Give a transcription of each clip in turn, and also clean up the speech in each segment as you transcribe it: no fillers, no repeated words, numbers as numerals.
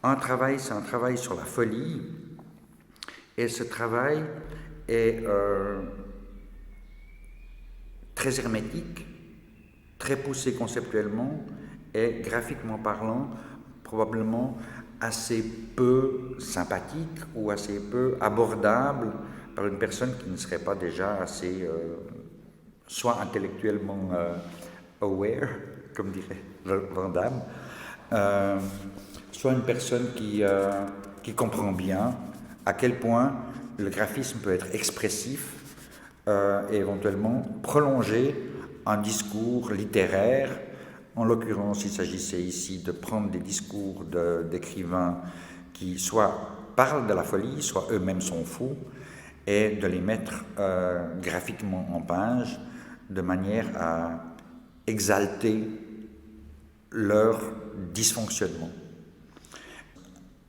C'est un travail sur la folie, et ce travail est très hermétique, très poussé conceptuellement et graphiquement parlant, probablement assez peu sympathique ou assez peu abordable par une personne qui ne serait pas déjà assez soit intellectuellement aware, comme dirait Van Damme, soit une personne qui comprend bien à quel point le graphisme peut être expressif et éventuellement prolonger un discours littéraire. En l'occurrence, il s'agissait ici de prendre des discours d'écrivains qui soit parlent de la folie, soit eux-mêmes sont fous, et de les mettre graphiquement en page de manière à exalter leur dysfonctionnement.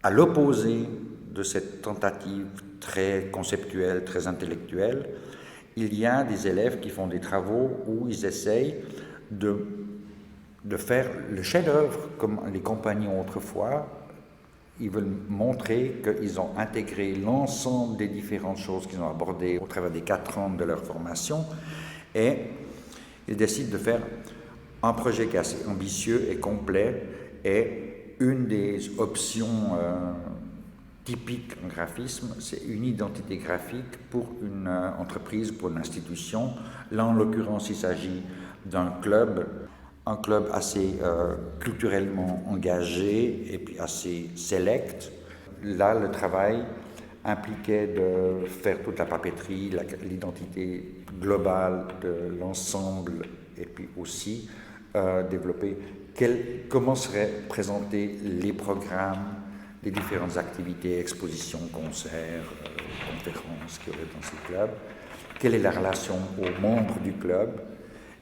À l'opposé de cette tentative très conceptuelle, très intellectuelle, il y a des élèves qui font des travaux où ils essayent de faire le chef-d'œuvre comme les compagnons autrefois. Ils veulent montrer qu'ils ont intégré l'ensemble des différentes choses qu'ils ont abordées au travers des 4 ans de leur formation, et ils décident de faire un projet qui est assez ambitieux et complet, et une des options typiques en graphisme, c'est une identité graphique pour une entreprise, pour une institution. Là, en l'occurrence, il s'agit d'un club, un club assez culturellement engagé et puis assez select. Là, le travail impliquait de faire toute la papeterie, l'identité globale de l'ensemble, et puis aussi développer comment seraient présentés les programmes, les différentes activités, expositions, concerts, conférences qu'il y aurait dans ces clubs, quelle est la relation aux membres du club,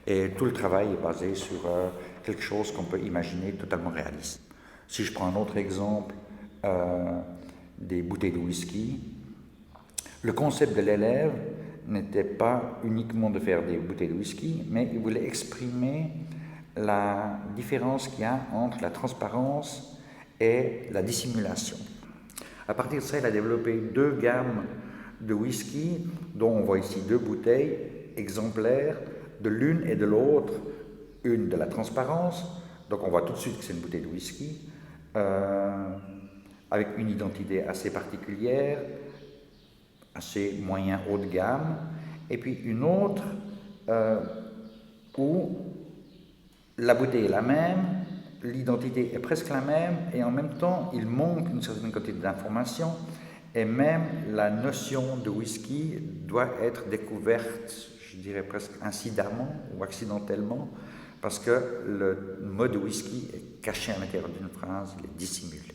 et tout le travail est basé sur quelque chose qu'on peut imaginer totalement réaliste. Si je prends un autre exemple, des bouteilles de whisky, le concept de l'élève n'était pas uniquement de faire des bouteilles de whisky, mais il voulait exprimer la différence qu'il y a entre la transparence et la dissimulation. À partir de ça, il a développé 2 gammes de whisky, dont on voit ici 2 bouteilles exemplaires de l'une et de l'autre, une de la transparence, donc on voit tout de suite que c'est une bouteille de whisky, avec une identité assez particulière, assez moyen haut de gamme, et puis une autre où la bouteille est la même, l'identité est presque la même, et en même temps, il manque une certaine quantité d'informations, et même la notion de whisky doit être découverte, je dirais presque incidemment ou accidentellement, parce que le mot de whisky est caché à l'intérieur d'une phrase, il est dissimulé.